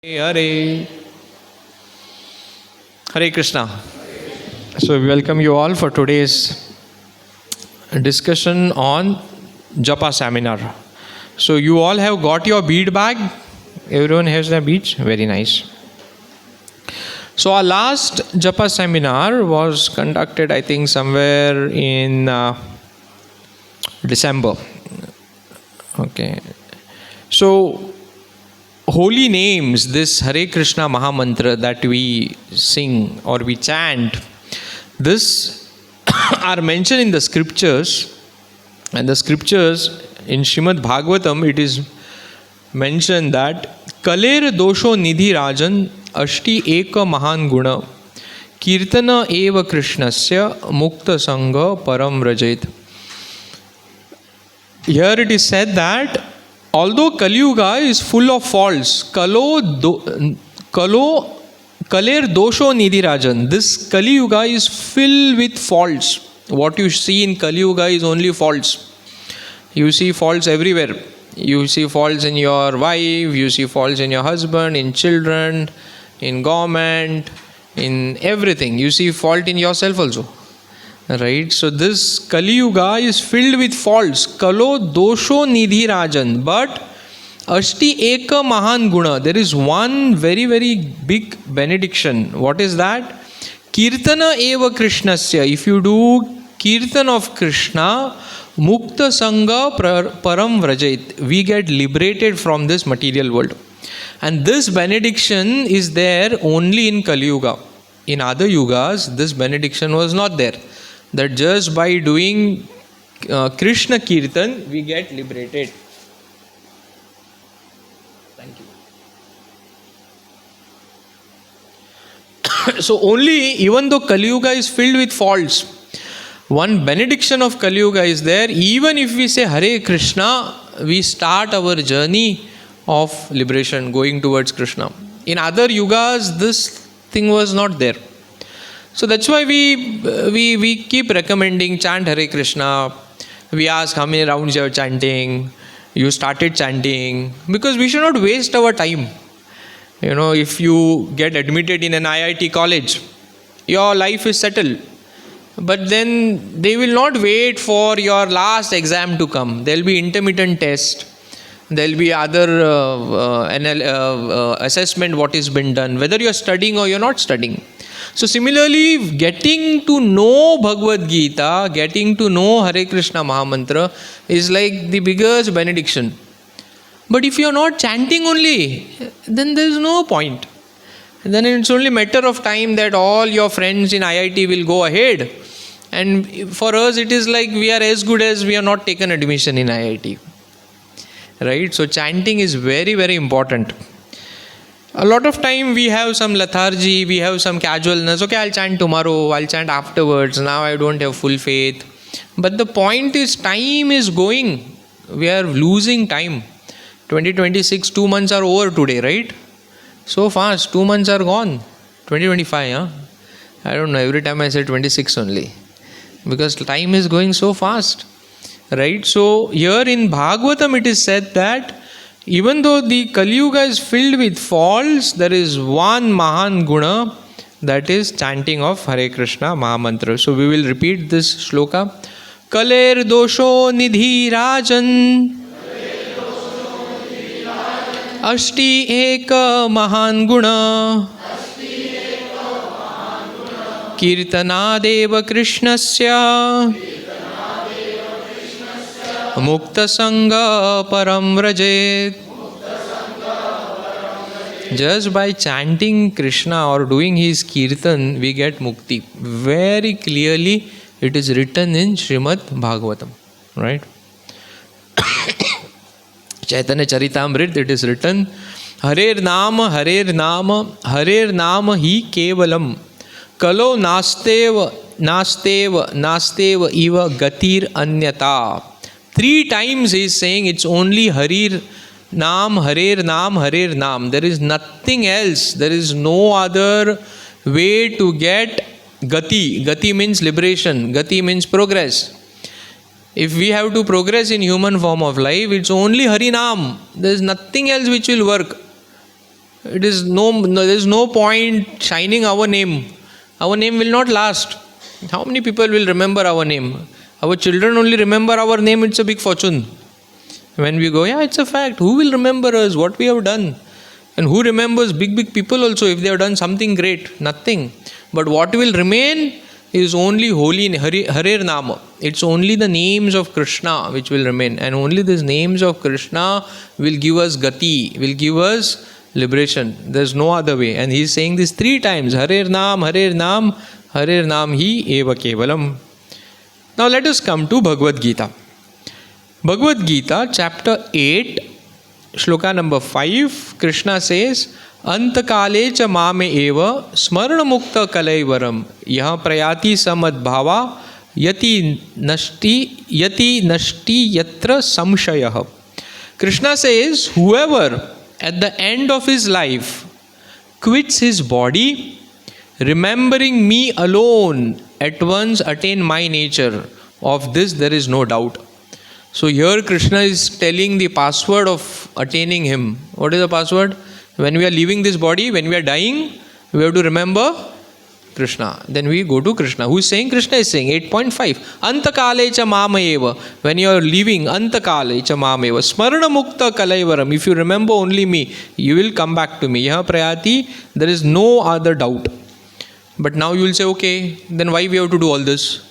Hare Hare Krishna. So we welcome you all for today's discussion on Japa seminar. So you all have got your bead bag. Everyone has their beads. Very nice. So our last Japa seminar was conducted, I think, somewhere in December. Okay. So holy names, this Hare Krishna Mahamantra that we sing or we chant, this are mentioned in the scriptures. And the scriptures in Srimad Bhagavatam, it is mentioned that Kaler dosho nidhi rajan ashti eka mahan guna kirtana eva krishnasya mukta sangha param rajait. Here it is said that although Kali Yuga is full of faults, kaler dosho nidhi rajan, this Kali Yuga is filled with faults. What you see in Kali Yuga is only faults. You see faults everywhere. You see faults in your wife, you see faults in your husband, in children, in government, in everything. You see fault in yourself also. Right? So this Kali Yuga is filled with faults. Kalo dosho nidhi rajan. But ashti eka mahan guna. There is one very, very big benediction. What is that? Kirtana eva krishnasya. If you do kirtan of Krishna, mukta sangha param vrajait. We get liberated from this material world. And this benediction is there only in Kali Yuga. In other yugas, this benediction was not there. That just by doing Krishna Kirtan, we get liberated. Thank you. So only, even though Kali Yuga is filled with faults, one benediction of Kali Yuga is there. Even if we say Hare Krishna, we start our journey of liberation, going towards Krishna. In other yugas, this thing was not there. So that's why we keep recommending chant Hare Krishna. We ask how many rounds you are chanting. You started chanting. Because we should not waste our time. You know, if you get admitted in an IIT college, your life is settled. But then they will not wait for your last exam to come. There will be intermittent test. There will be other assessment what is been done. Whether you are studying or you are not studying. So similarly, getting to know Bhagavad Gita, getting to know Hare Krishna Mahamantra is like the biggest benediction. But if you are not chanting only, then there is no point. And then it's only a matter of time that all your friends in IIT will go ahead. And for us, it is like we are as good as we are not taken admission in IIT. Right? So chanting is very, very important. A lot of time we have some lethargy, we have some casualness. Okay, I'll chant tomorrow, I'll chant afterwards. Now I don't have full faith. But the point is, time is going. We are losing time. 2026, 2 months are over today, right? So fast, 2 months are gone. 2025, huh? I don't know, every time I say 26 only. Because time is going so fast. Right? So here in Bhagavatam it is said that even though the Kali Yuga is filled with faults, there is one Mahan Guna, that is chanting of Hare Krishna Mahamantra. So we will repeat this shloka. Kaler dosho nidhi rajan ashti eka mahan guna kirtana deva krishnasya mukta sangha param vrajait. Just by chanting Krishna or doing his kirtan, we get mukti. Very clearly it is written in Srimad Bhagavatam. Right? Chaitanya Charitamrita, it is written, Harer Nama, Harer Nama, Harer Nama hi kevalam. Kalo nasteva, nasteva, nasteva eva gatir anyata. 3 times he is saying it's only Harir Nam, Harer Nam, Harer Nam. There is nothing else. There is no other way to get Gati. Gati means liberation. Gati means progress. If we have to progress in human form of life, it's only Harinam. There is nothing else which will work. It is there is no point shining our name. Our name will not last. How many people will remember our name? Our children only remember our name, it's a big fortune. When we go, yeah, it's a fact. Who will remember us, what we have done? And who remembers big people also if they have done something great? Nothing. But what will remain is only holy Harer Nama. It's only the names of Krishna which will remain. And only these names of Krishna will give us gati, will give us liberation. There's no other way. And he's saying this 3 times. Harer Nam, Harer Nam, Harer Nam hi eva kevalam. Now let us come to Bhagavad Gita. Bhagavad Gita, chapter 8, shloka number 5, Krishna says, Antakale cha mame eva smarana mukta kalaivaram yaha prayati samad bhava yati nashti yatra samshayah. Krishna says, whoever at the end of his life quits his body, remembering me alone, at once attain my nature. Of this there is no doubt. So here Krishna is telling the password of attaining him. What is the password? When we are leaving this body, when we are dying, we have to remember Krishna. Then we go to Krishna. Who is saying? Krishna is saying 8.5. Antakale cha mamayeva. When you are leaving, Antakale cha mamayeva. Smarana mukta kalaivaram. If you remember only me, you will come back to me. Yaha prayati. There is no other doubt. But now you will say, okay, then why we have to do all this?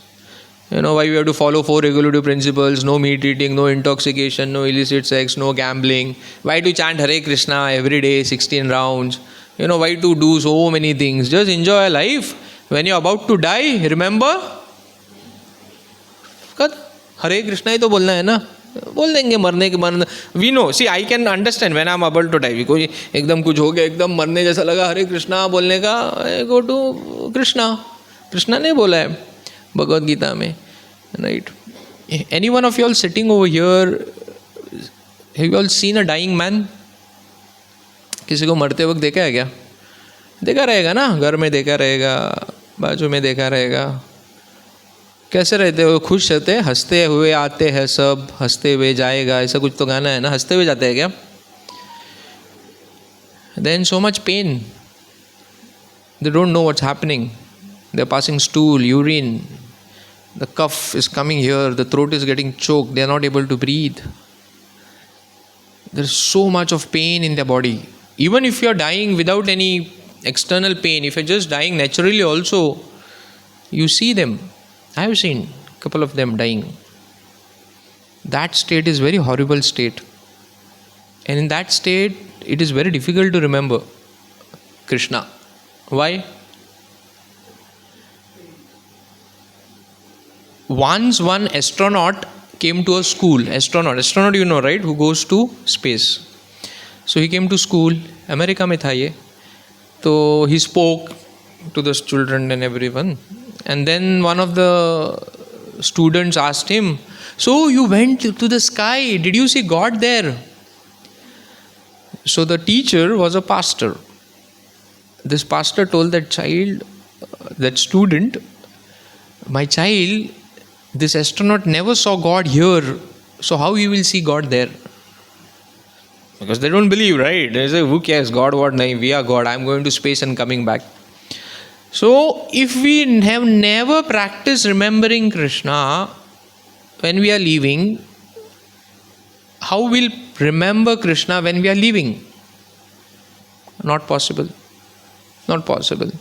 Why we have to follow 4 regulative principles, no meat eating, no intoxication, no illicit sex, no gambling. Why to chant Hare Krishna every day, 16 rounds? Why to do so many things? Just enjoy life. When you are about to die, remember? Hare Krishna ही तो बोलना है ना. बोल देंगे मरने के मरने. We know. See, I can understand when I am about to die. कोई एकदम कुछ हो गया, एकदम मरने जैसा लगा, हरे कृष्णा बोलने का, go to Krishna. कृष्णा ने बोला है भगवद गीता में, right? Any one of you all sitting over here, have you all seen a dying man? किसी को मरते वक्त देखा है क्या? देखा रहेगा ना, घर में देखा रहेगा, बाजू में देखा रहेगा. कैसे रहते हो? खुश रहते हैं, हंसते हुए आते हैं सब, हंसते हुए जाएगा, ऐसा कुछ तो गाना है ना, हंसते हुए जाते हैं क्या? Then so much pain, they don't know what's happening. They're passing stool, urine, the cough is coming here, the throat is getting choked, they are not able to breathe. There's so much of pain in their body. Even if you're dying without any external pain, if you're just dying naturally also, you see them. I have seen a couple of them dying. That state is very horrible state. And in that state, it is very difficult to remember Krishna. Why? Once one astronaut came to a school. Astronaut you know, right? Who goes to space. So he came to school. America में था ये. So he spoke to the children and everyone. And then one of the students asked him, so you went to the sky. Did you see God there? So the teacher was a pastor. This pastor told that child, that student, my child, this astronaut never saw God here, so how he will see God there? Because they don't believe, right? They say, who cares? God, what? Nahin, we are God. I am going to space and coming back. So, if we have never practiced remembering Krishna when we are leaving, how will remember Krishna when we are leaving? Not possible. Not possible.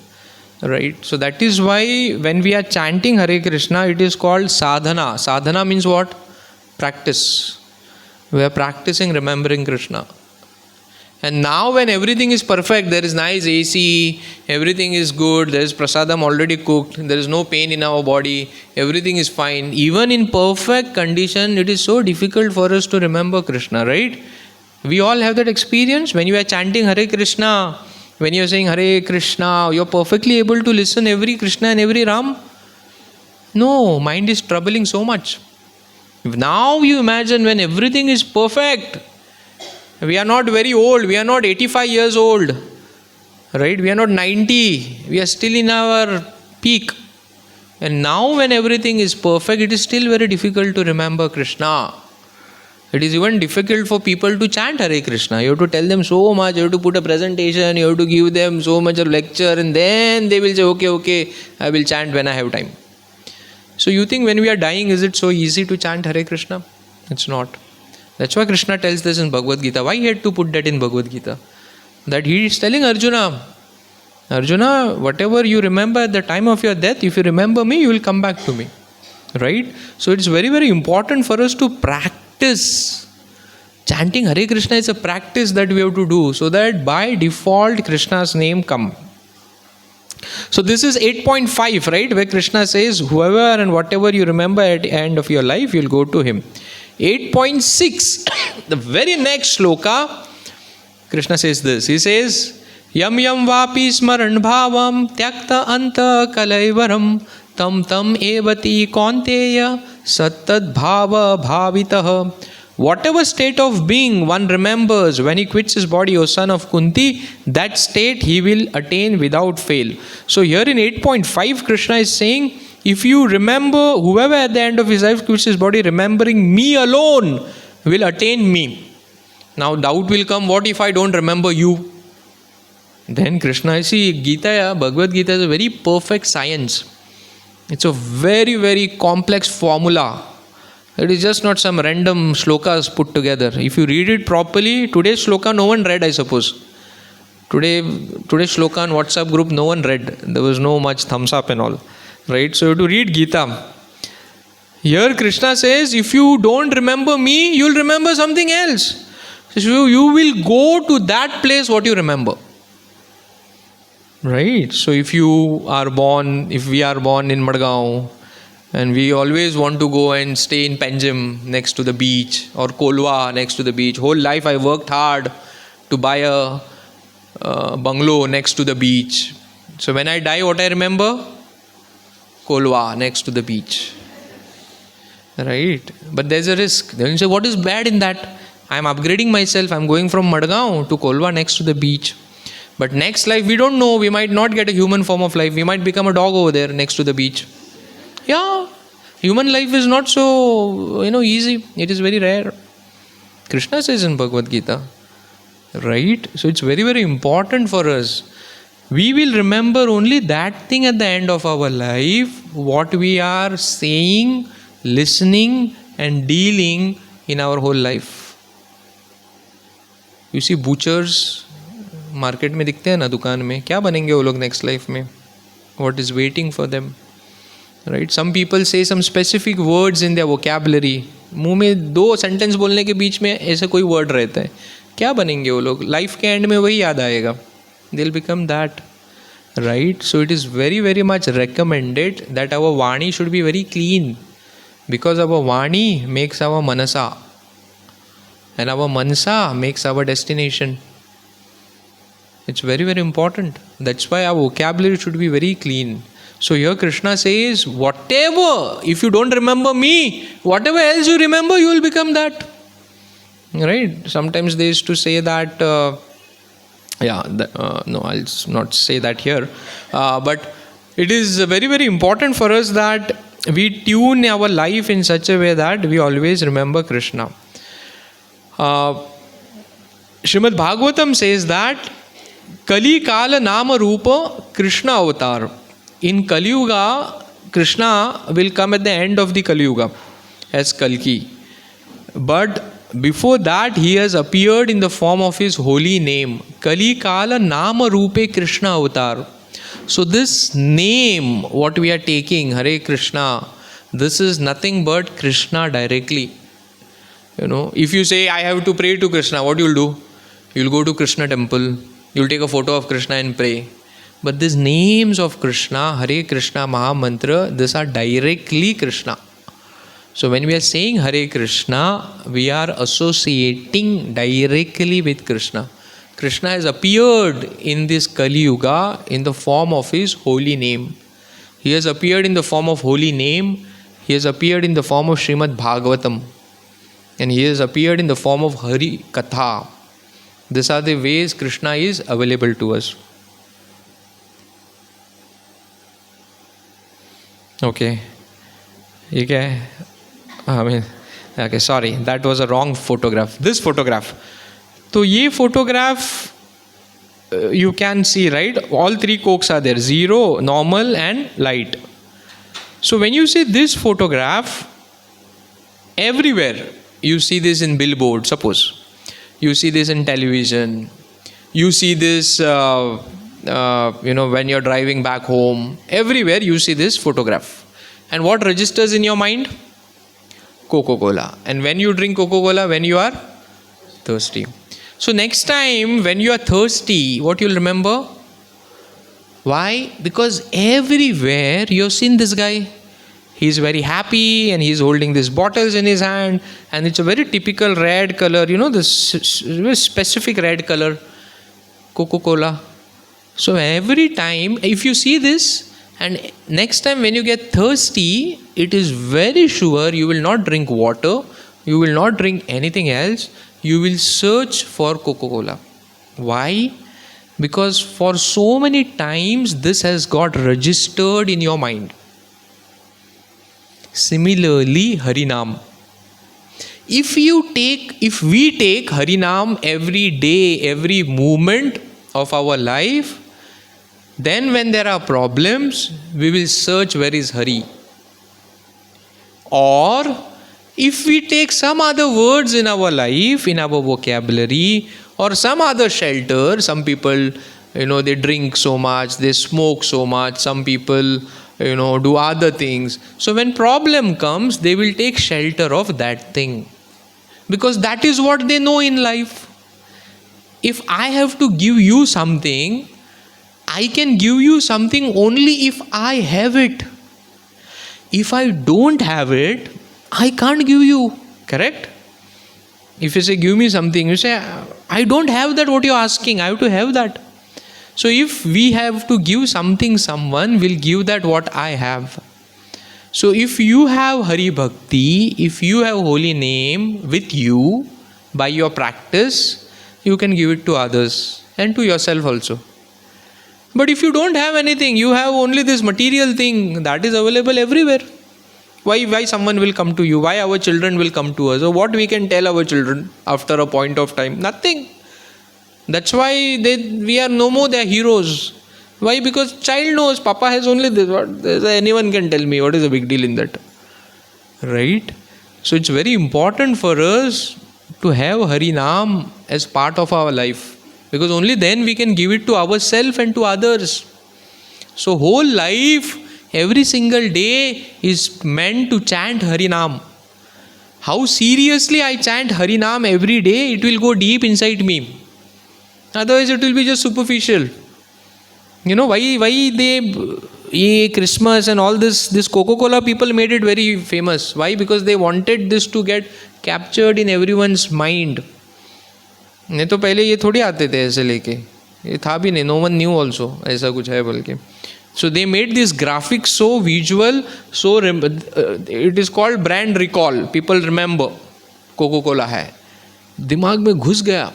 Right? So that is why when we are chanting Hare Krishna, it is called sadhana. Sadhana means what? Practice. We are practicing remembering Krishna. And now when everything is perfect, there is nice AC, everything is good, there is prasadam already cooked, there is no pain in our body, everything is fine. Even in perfect condition, it is so difficult for us to remember Krishna, right? We all have that experience. When you are chanting Hare Krishna, when you are saying Hare Krishna, you are perfectly able to listen every Krishna and every Ram. No, mind is troubling so much. Now you imagine when everything is perfect. We are not very old. We are not 85 years old. Right? We are not 90. We are still in our peak. And now when everything is perfect, it is still very difficult to remember Krishna. It is even difficult for people to chant Hare Krishna. You have to tell them so much, you have to put a presentation, you have to give them so much of lecture, and then they will say, okay, I will chant when I have time. So you think when we are dying, is it so easy to chant Hare Krishna? It's not. That's why Krishna tells this in Bhagavad Gita. Why he had to put that in Bhagavad Gita? That he is telling Arjuna, whatever you remember at the time of your death, if you remember me, you will come back to me. Right? So it's very, very important for us to practice. Chanting Hare Krishna is a practice that we have to do, so that by default Krishna's name come. So this is 8.5, right? Where Krishna says, whoever and whatever you remember at the end of your life, you'll go to him. 8.6, the very next sloka, Krishna says this. He says, Yam yam vapi smaran bhavam tyakta anta kalaivaram tam tam evati kaunteya sattad bhava bhavitah. Whatever state of being one remembers when he quits his body, O son of Kunti, that state he will attain without fail. So here in 8.5, Krishna is saying, if you remember, whoever at the end of his life quits his body, remembering me alone will attain me. Now doubt will come, what if I don't remember you? Then Krishna, see, Gita, Bhagavad Gita is a very perfect science. It's a very, very complex formula. It is just not some random shlokas put together. If you read it properly, today's shloka no one read, I suppose. Today's shloka on WhatsApp group no one read. There was no much thumbs up and all. Right? So you have to read Gita. Here Krishna says, if you don't remember me, you will remember something else. So you will go to that place what you remember. Right? So if we are born in Margao, and we always want to go and stay in Panjim next to the beach, or Kolwa next to the beach. Whole life I worked hard to buy a bungalow next to the beach. So when I die, what I remember? Kolwa next to the beach. Right? But there's a risk. Then you say, what is bad in that? I am upgrading myself. I am going from Margao to Kolwa next to the beach. But next life, we don't know. We might not get a human form of life. We might become a dog over there next to the beach. Yeah, human life is not so, easy. It is very rare. Krishna says in Bhagavad Gita. Right? So it's very, very important for us. We will remember only that thing at the end of our life, what we are saying, listening and dealing in our whole life. You see butchers, market में दिखते हैं ना, दुकान में, क्या बनेंगे वो लोग next life में? What is waiting for them? Right? Some people say some specific words in their vocabulary. मुंह में 2 सेंटेंस बोलने के बीच में ऐसा कोई वर्ड रहता है. क्या बनेंगे वो लोग? लाइफ के एंड में वही याद आएगा. They'll become that. Right? So it is very, very much recommended that our Vani should be very clean. Because our Vani makes our Manasa. And our Manasa makes our destination. It's very, very important. That's why our vocabulary should be very clean. So here Krishna says, whatever, if you don't remember me, whatever else you remember, you will become that. Right? Sometimes they used to say that, no, I'll not say that here. But it is very, very important for us that we tune our life in such a way that we always remember Krishna. Srimad Bhagavatam says that, Kali Kala Nama Rupa Krishna Avatar. In Kali Yuga, Krishna will come at the end of the Kali Yuga as Kalki. But before that, he has appeared in the form of his holy name. Kali Kala Nama Rupe Krishna Avatar. So this name, what we are taking, Hare Krishna, this is nothing but Krishna directly. If you say, I have to pray to Krishna, what you will do? You will go to Krishna temple. You will take a photo of Krishna and pray. But these names of Krishna, Hare Krishna, Maha Mantra, these are directly Krishna. So when we are saying Hare Krishna, we are associating directly with Krishna. Krishna has appeared in this Kali Yuga in the form of his holy name. He has appeared in the form of holy name. He has appeared in the form of Srimad Bhagavatam. And he has appeared in the form of Hari Katha. These are the ways Krishna is available to us. Okay. ये क्या है? Okay, sorry, that was a wrong photograph. This photograph. So ये photograph you can see, right? All three cokes are there: zero, normal, and light. So when you see this photograph, everywhere you see this in billboard. Suppose you see this in television, you see this, when you're driving back home. Everywhere you see this photograph, and what registers in your mind? Coca-Cola. And when you drink Coca-Cola, when you are thirsty. So next time when you are thirsty, what you'll remember? Why? Because everywhere you've seen this guy. He's very happy and he's holding these bottles in his hand, and it's a very typical red color, this very specific red color, Coca-Cola. So every time if you see this, and next time when you get thirsty, it is very sure you will not drink water, you will not drink anything else, you will search for Coca-Cola. Why? Because for so many times this has got registered in your mind. Similarly, Harinam. If we take Harinam every day, every moment of our life, then when there are problems, we will search where is Hari. Or if we take some other words in our life, in our vocabulary, or some other shelter, some people, they drink so much, they smoke so much, some people, do other things. So when problem comes, they will take shelter of that thing. Because that is what they know in life. If I have to give you something, I can give you something only if I have it. If I don't have it, I can't give you. Correct? If you say, give me something, you say, I don't have that what you're asking, I have to have that. So if we have to give something, someone will give that what I have. So if you have Hari Bhakti, if you have holy name with you, by your practice, you can give it to others and to yourself also. But if you don't have anything, you have only this material thing that is available everywhere. Why someone will come to you? Why our children will come to us? Or what we can tell our children after a point of time? Nothing. That's why we are no more their heroes. Why? Because child knows Papa has only this. What anyone can tell me? What is the big deal in that? Right? So it's very important for us to have Harinam as part of our life. Because only then we can give it to ourselves and to others. So whole life, every single day is meant to chant Harinam. How seriously I chant Harinam every day, it will go deep inside me. Otherwise it will be just superficial. Why Christmas and all this Coca-Cola people made it very famous. Why? Because they wanted this to get captured in everyone's mind. नहीं तो पहले ये थोड़ी आते थे ऐसे लेके, ये था भी नहीं, नो वन न्यू ऑल्सो ऐसा कुछ है बोल के. So they made this graphic so visual, so it is called brand recall. People remember Coca-Cola है, दिमाग में घुस गया.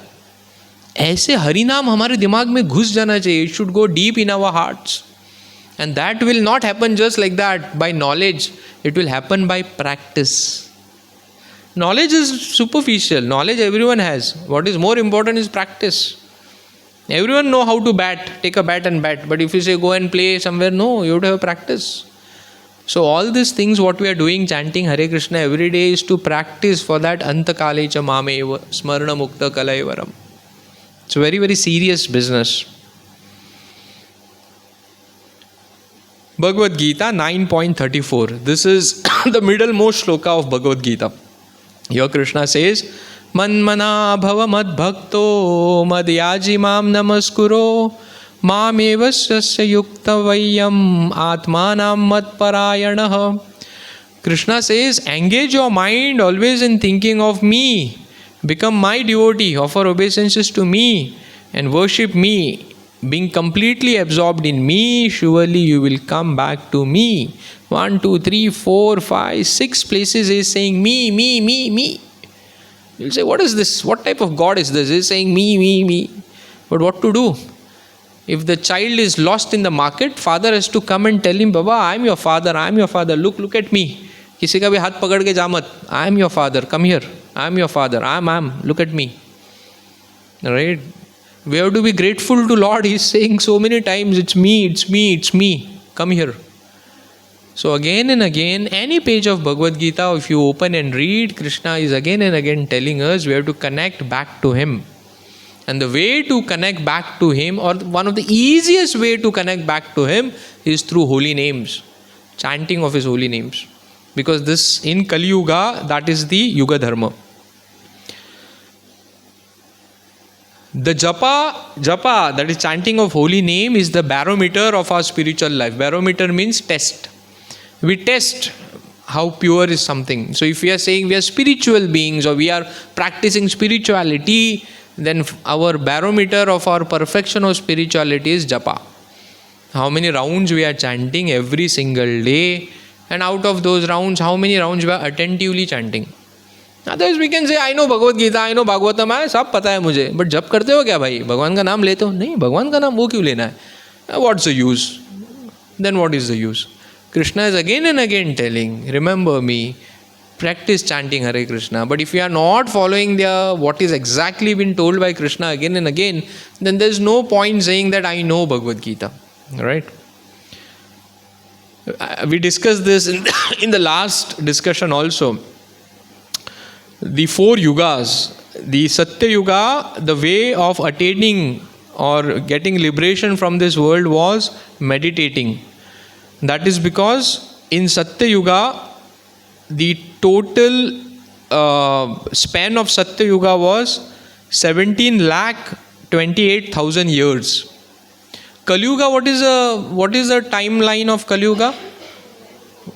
ऐसे हरिनाम हमारे दिमाग में घुस जाना चाहिए. It should go deep in our hearts, and that will not happen just like that by knowledge. It will happen by practice. Knowledge is superficial. Knowledge everyone has. What is more important is practice. Everyone know how to bat, take a bat and bat. But if you say go and play somewhere, no, you have to have practice. So all these things what we are doing, chanting Hare Krishna every day, is to practice for that Antakale cha mameva smarna mukta kalaivaram. It's a very, very serious business. Bhagavad Gita 9.34. This is the middlemost shloka of Bhagavad Gita. Here Krishna says, Manmana bhava mad bhakto madhyaji mam namaskuro mam evasya yukta vayam atmanam mad parayanah. Krishna says, engage your mind always in thinking of me. Become my devotee, offer obeisances to me and worship me. Being completely absorbed in me, surely you will come back to me. 1, 2, 3, 4, 5, 6 places he is saying me, me, me, me. You'll say, what is this? What type of God is this? He is saying me, me, me. But what to do? If the child is lost in the market, father has to come and tell him, Baba, I am your father, look at me. किसी का भी हाथ पकड़ के जा मत. I am your father, come here. I am your father. I am. Look at me. Right? We have to be grateful to Lord. He is saying so many times, it's me, it's me, it's me. Come here. So again and again, any page of Bhagavad Gita, if you open and read, Krishna is again and again telling us we have to connect back to Him. And the way to connect back to Him, or one of the easiest way to connect back to Him, is through holy names, chanting of His holy names. Because this, in Kali Yuga, that is the Yuga Dharma. The japa, that is chanting of holy name, is the barometer of our spiritual life. Barometer means test. We test how pure is something. So if we are saying we are spiritual beings or we are practicing spirituality, then our barometer of our perfection of spirituality is japa. How many rounds we are chanting every single day, and out of those rounds, how many rounds we are attentively chanting. Otherwise we can say, I know Bhagavad Gita, I know Bhagavatam, सब पता है मुझे. But जप करते हो क्या भाई? भगवान का नाम लेते हो? नहीं, भगवान का नाम वो क्यों लेना है? What's the use? Then what is the use? Krishna is again and again telling, remember me, practice chanting Hare Krishna. But if you are not following what is exactly been told by Krishna again and again, then there is no point saying that I know Bhagavad Gita. Right? We discussed this in the last discussion also. The 4 yugas, the Satya Yuga, the way of attaining or getting liberation from this world was meditating. That is because in Satya Yuga, the total span of Satya Yuga was 17,28,000 years. Kali Yuga, what is the timeline of Kali Yuga?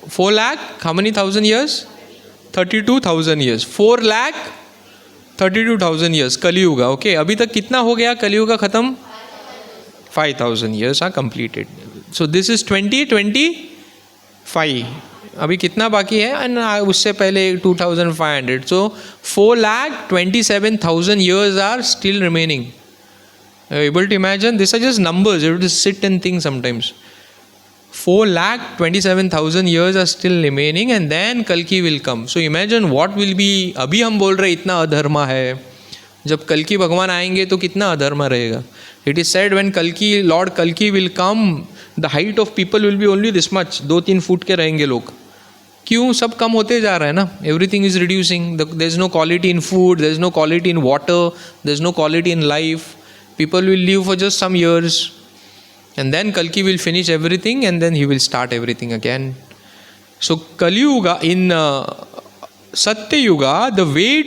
4 lakh, how many thousand years? 32,000 years. 4 lakh 32,000 years. Kali Yuga. Okay, अभी तक कितना हो गया Kali Yuga खत्म? 5,000 years are completed. So this is 2025. अभी कितना बाकी है? And उससे पहले 2,500. So 4,27,000 years are still remaining. Are you able to imagine? These are just numbers. You have to sit and think sometimes. 4,27,000 years are still remaining, and then Kalki will come. So imagine what will be. अभी हम बोल रहे इतना अधर्मा है, जब कल्कि भगवान आएंगे तो कितना अधर्मा रहेगा. It is said when Lord Kalki will come, the height of people will be only this much. 2-3 foot के रहेंगे लोग. क्यों? सब कम होते जा रहा है ना. Everything is reducing. There is no quality in food. There is no quality in water. There is no quality in life. People will live for just some years. And then Kalki will finish everything, and then he will start everything again. So Kali Yuga, in Satya Yuga, the way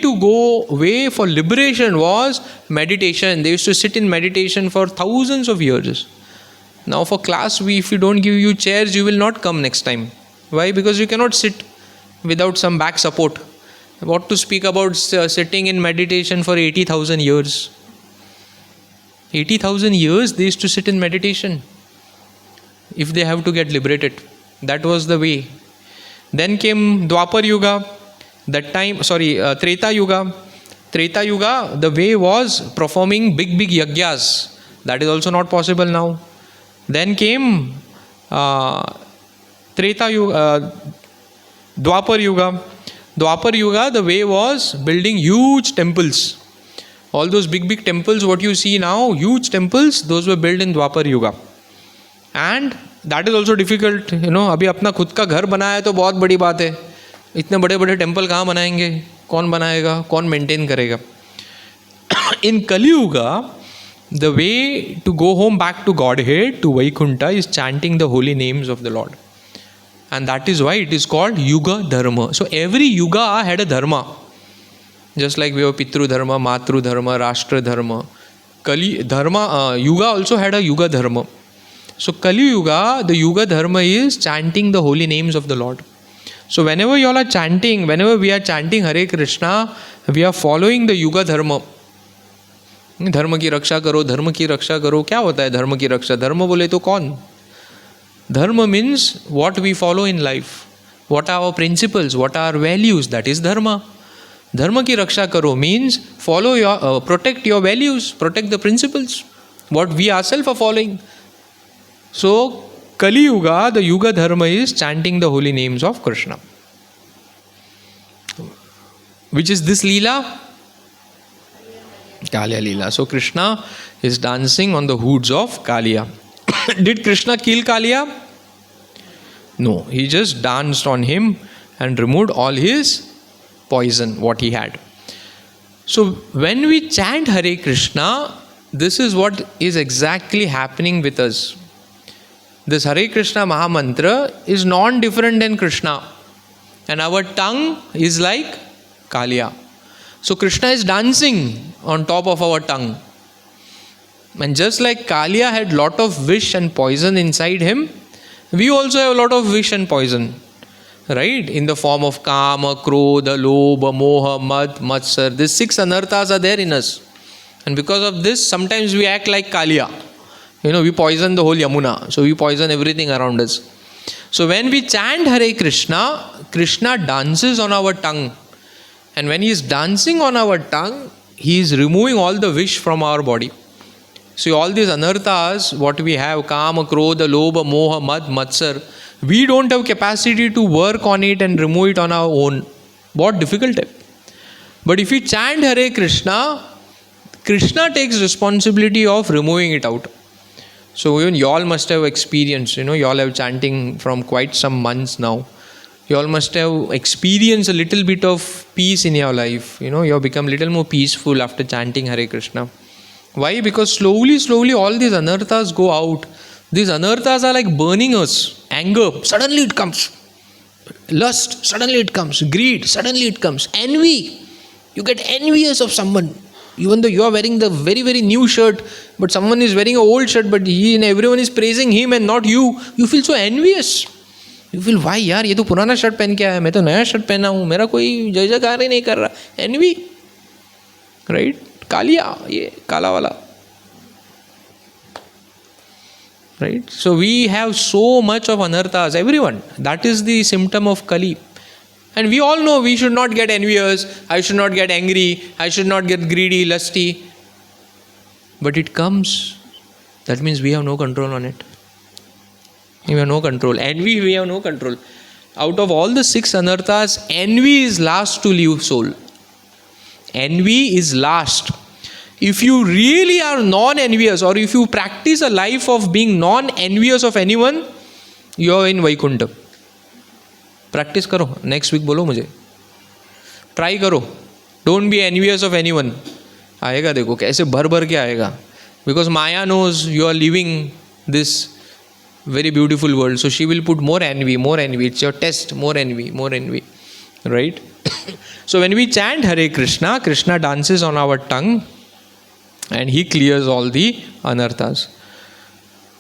for liberation was meditation. They used to sit in meditation for thousands of years. Now for class, if we don't give you chairs, you will not come next time. Why? Because you cannot sit without some back support. What to speak about sitting in meditation for 80,000 years? 80,000 years they used to sit in meditation if they have to get liberated. That was the way. Then came Dwapar Yuga. Treta Yuga. Treta Yuga, the way was performing big yagyas. That is also not possible now. Then came Treta Yuga, Dwapar Yuga. Dwapar Yuga, the way was building huge temples. All those big temples, what you see now, huge temples, those were built in Dwapar Yuga. And that is also difficult. अभी अपना खुद का घर बनाया है तो बहुत बड़ी बात है. इतने बड़े टेम्पल कहाँ बनाएंगे? कौन बनाएगा? कौन मेंटेन करेगा? In Kali Yuga, the way to go home back to Godhead, to Vaikuntha, is chanting the holy names of the Lord. And that is why it is called Yuga Dharma. So every Yuga had a Dharma. Just like we have Pitru Dharma, Matru Dharma, Rashtra Dharma. Yuga also had a Yuga Dharma. So Kali Yuga, the Yuga Dharma is chanting the holy names of the Lord. So whenever we are chanting Hare Krishna, we are following the Yuga Dharma. धर्म की रक्षा करो, धर्म की रक्षा करो. क्या होता है धर्म की रक्षा? धर्म बोले तो कौन? Dharma means what we follow in life. What are our principles? What are our values? That is dharma. Dharma ki raksha karo means protect your values, protect the principles, what we ourselves are following. So Kali Yuga, the Yuga Dharma is chanting the holy names of Krishna. Which is this Leela? Kaliya Leela. So Krishna is dancing on the hoods of Kaliya. Did Krishna kill Kaliya? No, he just danced on him and removed all his poison, what he had. So when we chant Hare Krishna, this is what is exactly happening with us. This Hare Krishna Mahamantra is non-different than Krishna. And our tongue is like Kaliya. So Krishna is dancing on top of our tongue. And just like Kaliya had lot of wish and poison inside him, we also have a lot of wish and poison. Right? In the form of Kama, Krodha, Lobha, Moha, Mad, Matsar. These 6 anarthas are there in us. And because of this, sometimes we act like Kaliya. We poison the whole Yamuna. So we poison everything around us. So when we chant Hare Krishna, Krishna dances on our tongue. And when he is dancing on our tongue, he is removing all the wish from our body. So all these anarthas, what we have, Kama, Krodha, Lobha, Moha, Mad, Matsar, we don't have capacity to work on it and remove it on our own. What difficult है. But if we chant Hare Krishna, Krishna takes responsibility of removing it out. So even you all must have experienced, you all have chanting from quite some months now. You all must have experienced a little bit of peace in your life. You have become a little more peaceful after chanting Hare Krishna. Why? Because slowly all these anarthas go out. These anarthas are like burning us. Anger, suddenly it comes. Lust, suddenly it comes. Greed, suddenly it comes. Envy, you get envious of someone. Even though you are wearing the very, very new shirt, but someone is wearing an old shirt, but he and everyone is praising him and not you, you feel so envious. You feel, why yaar, ये तो पुराना shirt पहन के आया, मैं तो नया shirt पहना हूँ, मेरा कोई जय जयकार ही नहीं कर रहा. Envy, right? कालिया, ये काला वाला. Right? So we have so much of anarthas, everyone. That is the symptom of Kali. And we all know we should not get envious, I should not get angry, I should not get greedy, lusty. But it comes. That means we have no control on it. We have no control. Envy, we have no control. Out of all the 6 anarthas, envy is last to leave soul. Envy is last. If you really are non-envious, or if you practice a life of being non-envious of anyone, you are in Vaikuntha. Practice करो. Next week बोलो मुझे. Try करो. Don't be envious of anyone. आएगा देखो कैसे भर भर के आएगा. Because Maya knows you are living this very beautiful world. So she will put more envy, more envy. It's your test. More envy, more envy. Right? So when we chant Hare Krishna, Krishna dances on our tongue and he clears all the anarthas.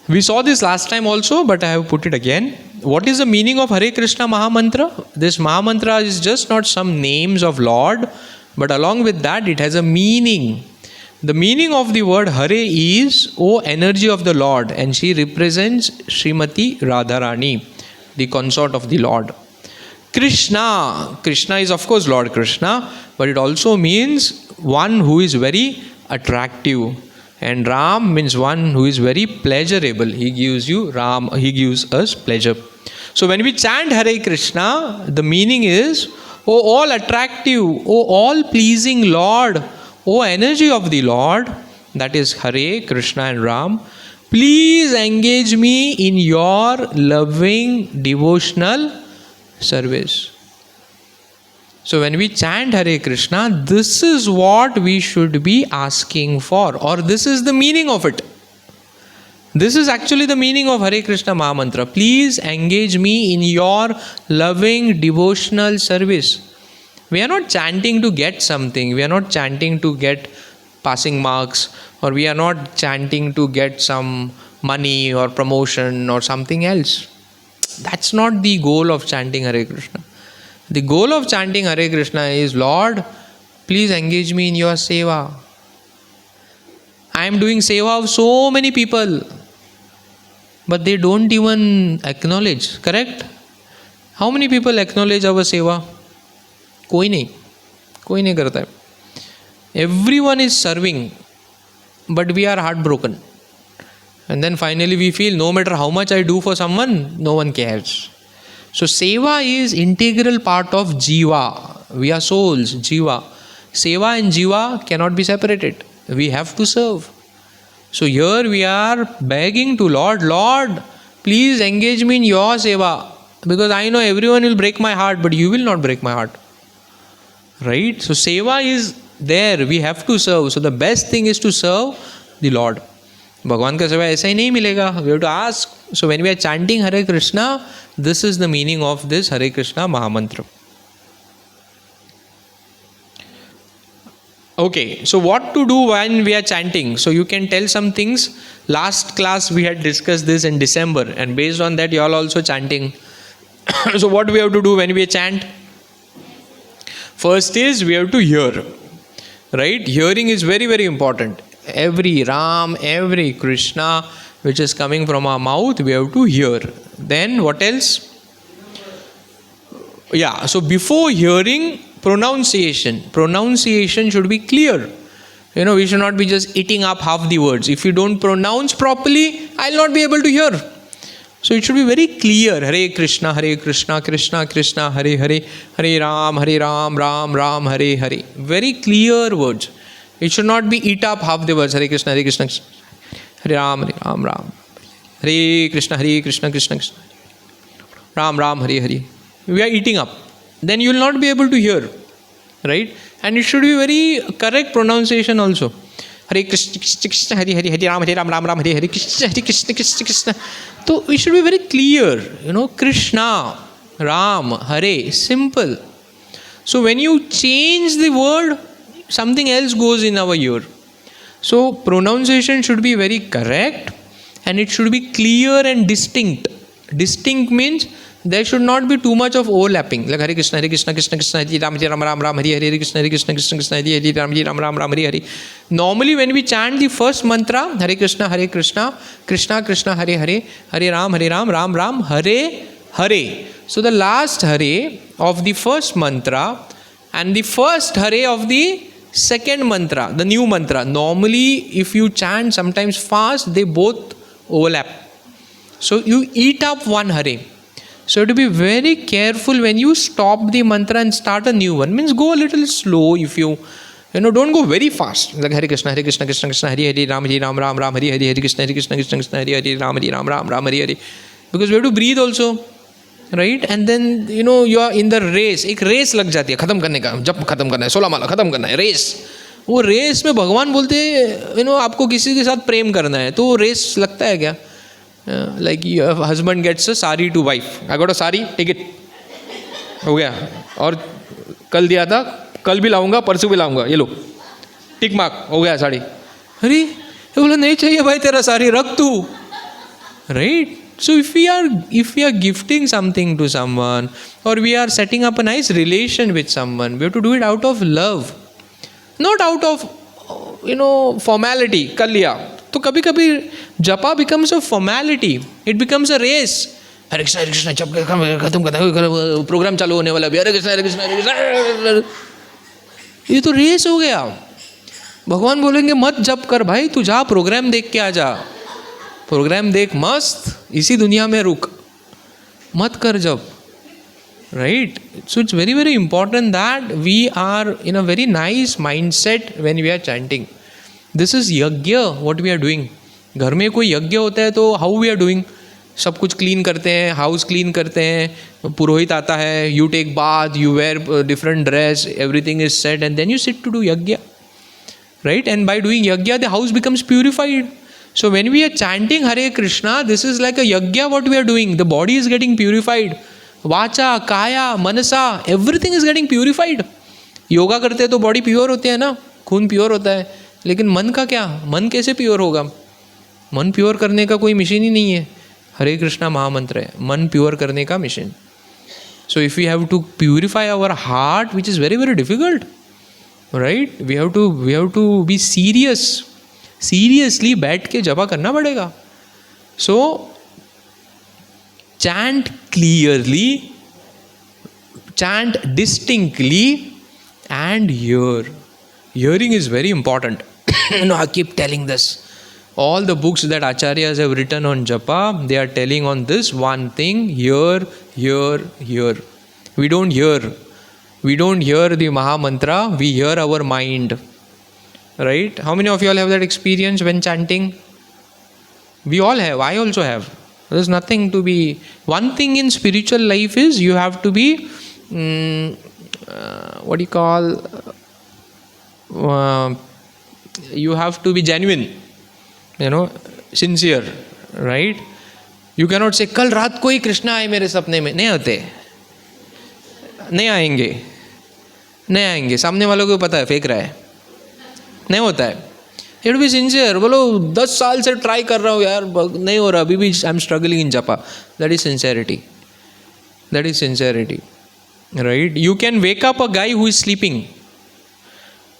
We saw this last time also, but I have put it again. What is the meaning of Hare Krishna Mahamantra? This Mahamantra is just not some names of Lord, but along with that it has a meaning. The meaning of the word Hare is, O energy of the Lord, and she represents Srimati Radharani, the consort of the Lord. Krishna, Krishna is of course Lord Krishna, but it also means one who is very attractive. And Ram means one who is very pleasurable. He gives you Ram, he gives us pleasure. So when we chant Hare Krishna, the meaning is, O all attractive, O all pleasing Lord, O energy of the Lord, that is Hare, Krishna and Ram, please engage me in your loving devotional service. So when we chant Hare Krishna, this is what we should be asking for, or this is the meaning of it. This is actually the meaning of Hare Krishna Mahamantra. Please engage me in your loving devotional service. We are not chanting to get something. We are not chanting to get passing marks, or we are not chanting to get some money or promotion or something else. That's not the goal of chanting Hare Krishna. The goal of chanting Hare Krishna is, Lord, please engage me in your seva. I am doing seva of so many people, but they don't even acknowledge, correct? How many people acknowledge our seva? कोई नहीं करता है. Everyone is serving, but we are heartbroken. And then finally we feel no matter how much I do for someone, no one cares. So seva is integral part of jiva. We are souls, jiva. Seva and jiva cannot be separated. We have to serve. So here we are begging to Lord, Lord, please engage me in your seva. Because I know everyone will break my heart, but you will not break my heart. Right? So seva is there. We have to serve. So the best thing is to serve the Lord. भगवान का सेवा ऐसा ही नहीं मिलेगा. We have to ask. So when we are chanting Hare Krishna, this is the meaning of this Hare Krishna Mahamantra. Okay, so what to do when we are chanting? So you can tell some things. Last class we had discussed this in December, and based on that you all also chanting. So what we have to do when we chant? First is we have to hear. Right? Hearing is very, very important. Every Ram, every Krishna which is coming from our mouth, we have to hear. Then what else? Yeah, so before hearing, pronunciation. Pronunciation should be clear. We should not be just eating up half the words. If you don't pronounce properly, I'll not be able to hear. So it should be very clear. Hare Krishna, Krishna Krishna, Hare Hare, Hare Ram, Ram Ram, Hare Hare. Very clear words. It should not be eat up half the words. Hare Krishna, Hare Ram, Ram. Hare Krishna, Krishna Krishna, Ram, Hare Hare. We are eating up. Then you will not be able to hear. Right? And it should be very correct pronunciation also. Hare Krishna, Hare Ram, Ram, Hare Hare, Krishna Krishna. So it should be very clear. Krishna, Ram, Hare, simple. So when you change the word, something else goes in our ear. So pronunciation should be very correct, and it should be clear and distinct. Distinct means there should not be too much of overlapping. Like Hare Krishna, Krishna Krishna, Hare Ram, Ram, Hare Hare, Krishna Krishna, Hare Ram, Hare Hare. Normally when we chant the first mantra, Hare Krishna, Krishna Krishna, Hare Hare, Hare Ram, Ram, Hare Hare. So the last Hare of the first mantra and the first Hare of the second mantra, the new mantra. Normally if you chant sometimes fast, they both overlap. So you eat up one Hare. So to be very careful when you stop the mantra and start a new one. Means go a little slow. If you don't go very fast. Like Hare Krishna, Krishna Krishna, Hare Hare, Ram, Ram, Hare Hare, Krishna Krishna, Hare Hare, Ram, Ram, Hare Hare. Because we have to breathe also. Right? And then you are in the race. एक race लग जाती है खत्म करने का. जब खत्म करना है 16 माला खत्म करना है रेस. वो रेस में भगवान बोलते आपको किसी के साथ प्रेम करना है तो रेस लगता है क्या? Like your husband gets a sari to wife. I got a sari, take it. हो गया. और कल दिया था, कल भी लाऊंगा, परसों भी लाऊंगा, ये लो. टिक मार्क, हो गया साड़ी. अरे ये बोला नहीं चाहिए भाई तेरा साड़ी, रख तू. Right? So if we are gifting something to someone, or we are setting up a nice relation with someone, we have to do it out of love, not out of formality. कर लिया. तो कभी कभी जपा becomes a formality. It becomes a race. हरे कृष्णा जप खत्म करना है, प्रोग्राम चालू होने वाला भी हरे कृष्णा. ये तो रेस हो गया. भगवान बोलेंगे मत जप कर भाई, तू जा प्रोग्राम देख के आ जा. प्रोग्राम देख मस्त, इसी दुनिया में रुक, मत कर जप. Right? So it's very, very important that we are in a very nice mindset when we are chanting. This is yajna, what we are doing. घर में कोई यज्ञ होता है तो how we are doing? सब कुछ क्लीन करते हैं, हाउस क्लीन करते हैं, पुरोहित आता है, you take bath, you wear different dress, everything is set, and then you sit to do yajna. Right? And by doing yajna, the house becomes purified. So when we are chanting Hare Krishna, this is like a yajna what we are doing. The body is getting purified. Vacha, Kaya, Manasa, everything is getting purified. Yoga करते हैं तो body pure होती है ना, खून pure होता है. लेकिन मन का क्या? मन कैसे प्योर होगा? मन प्योर करने का कोई मशीन ही नहीं है. हरे कृष्णा महामंत्र है मन प्योर करने का mission. So if we have to purify our heart, which is very very difficult, right, we have to be seriously बैठ के जपा करना पड़ेगा. सो chant clearly, chant distinctly, and hear. Hearing is very important. I keep telling this. All the books that acharyas have written on japa, they are telling on this one thing: hear, hear, hear. We don't hear. We don't hear the Maha Mantra, we hear our mind. Right? How many of you all have that experience when chanting? We all have. I also have. There's nothing to be. One thing in spiritual life is you have to be, what do you call? You have to be genuine. Sincere. Right? You cannot say, कल रात को ही कृष्णा आए मेरे सपने में. नहीं होते. नहीं आएंगे. सामने वालों को पता है फेंक रहा है. नहीं होता है. It be sincere. बोलो 10 साल से ट्राई कर रहा हूँ यार, नहीं हो रहा, अभी भी I am struggling in japa. That is sincerity. Right? You can wake up a guy who is sleeping.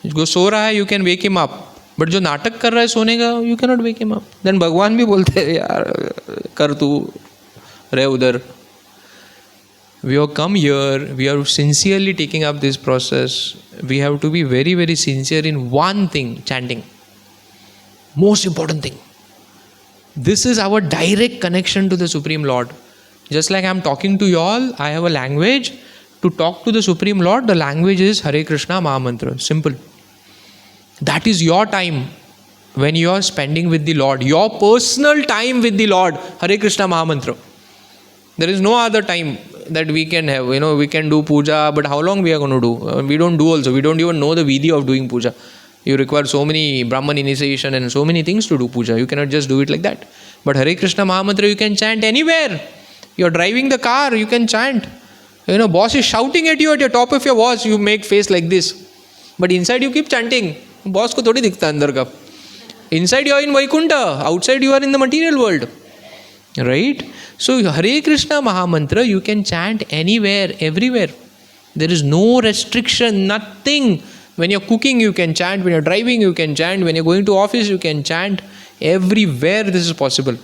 जो सो रहा है you can wake him up, but जो नाटक कर रहा है सोने का, you can not wake him up. Then भगवान भी बोलते हैं यार कर तू रहे उधर. We have come here, we are sincerely taking up this process. We have to be very, very sincere in one thing, chanting. Most important thing. This is our direct connection to the Supreme Lord. Just like I am talking to you all, I have a language. To talk to the Supreme Lord, the language is Hare Krishna Maha Mantra. Simple. That is your time when you are spending with the Lord. Your personal time with the Lord. Hare Krishna Maha Mantra. There is no other time that we can have. We can do puja, but how long we are going to do? We don't do also. We don't even know the vidhi of doing puja. You require so many Brahman initiation and so many things to do puja. You cannot just do it like that. But Hare Krishna Maha Mantra you can chant anywhere. You are driving the car, you can chant. Boss is shouting at you at your top of your voice, you make face like this. But inside you keep chanting. Boss ko thodi dikhta andar ka. Inside you are in Vaikuntha. Outside you are in the material world. Right? So Hare Krishna Maha Mantra you can chant anywhere, everywhere. There is no restriction, nothing. When you're cooking you can chant, when you're driving you can chant, when you're going to office you can chant. Everywhere this is possible.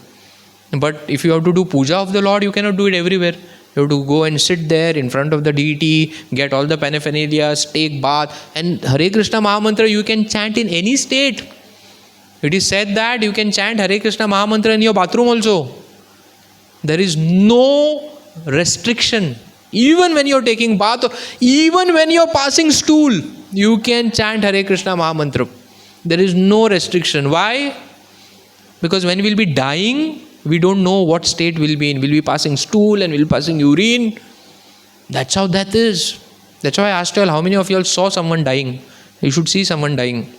But if you have to do puja of the Lord, you cannot do it everywhere. You have to go and sit there in front of the deity, get all the paraphernalia, take bath, and Hare Krishna Maha Mantra you can chant in any state. It is said that you can chant Hare Krishna Maha Mantra in your bathroom also. There is no restriction. Even when you are taking bath, even when you are passing stool, you can chant Hare Krishna Maha Mantra. There is no restriction. Why? Because when we will be dying, we don't know what state we'll be in. We'll be passing stool and we'll be passing urine. That's how death is. That's why I asked you all, how many of you all saw someone dying? You should see someone dying.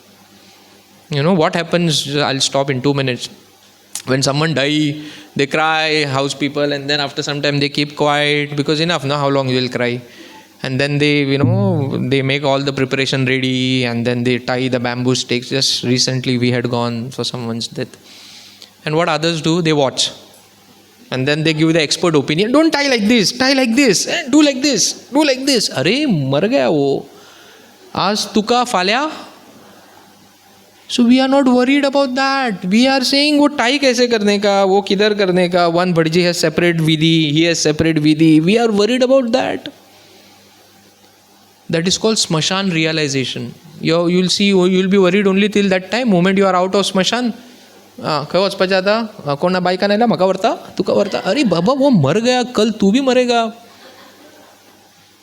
What happens, I'll stop in 2 minutes. When someone die, they cry, house people, and then after some time they keep quiet because enough, now how long you will cry? And then they, they make all the preparation ready and then they tie the bamboo sticks. Just recently we had gone for someone's death. And what others do, they watch. And then they give the expert opinion. Don't tie like this, do like this, do like this. Arey, mar gaya wo. Aaj tuka falya. So we are not worried about that. We are saying वो tie कैसे करने का, वो किधर करने का. One Bhadji has separate vidhi, he has separate vidhi. We are worried about that. That is called smashan realization. You'll see, you'll be worried only till that time. Moment you are out of smashan. काय वचपाचें आता, कोणा बायकान आयला म्हाका व्हरता, तुका व्हरता. अरे बाबा वो मर गया, कल तू भी मरेगा.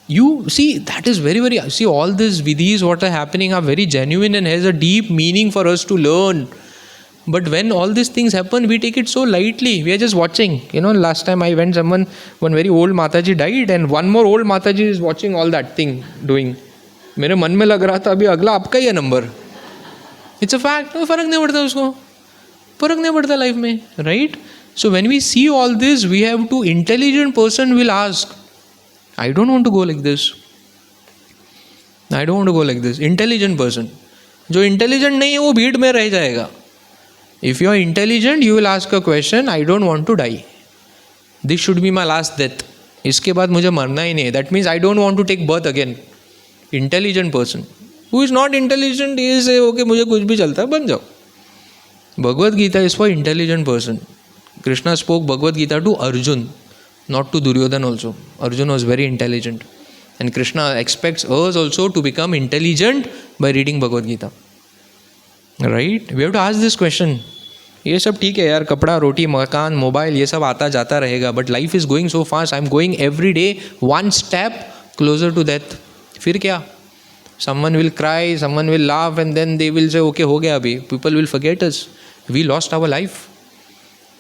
You see, that is very, very, see all these vidhis what are happening are very genuine and has a deep meaning for us to learn. But when all these things happen, we take it so lightly. We are just watching. Last time I went, one very old Mataji died and one more old Mataji is watching all that thing doing. मेरे मन में लग रहा था अभी अगला आपका ही है नंबर. It's a fact. फर्क नहीं पड़ता उसको. फर्क नहीं पड़ता लाइफ में. Right? So when we see all this, we have to, intelligent person will ask, I don't want to go like this. I don't want to go like this. Intelligent person. जो intelligent नहीं है वो भीड़ में रह जाएगा. If you are intelligent, you will ask a question, I don't want to die. This should be my last death. इसके बाद मुझे मरना ही नहीं है. That means I don't want to take birth again. Intelligent person. Who is not intelligent, he is okay, मुझे कुछ भी चलता है, बन जाओ. Bhagavad Gita is for intelligent person. Krishna spoke Bhagavad Gita to Arjun, not to Duryodhana also. Arjun was very intelligent. And Krishna expects us also to become intelligent by reading Bhagavad Gita. Right? We have to ask this question. ये सब ठीक है यार, कपड़ा, रोटी, मकान, mobile, ये सब आता जाता रहेगा. But life is going so fast. I'm going every day one step closer to death. फिर क्या? Someone will cry, someone will laugh, and then they will say, okay, ho gaya abhi. People will forget us. We lost our life.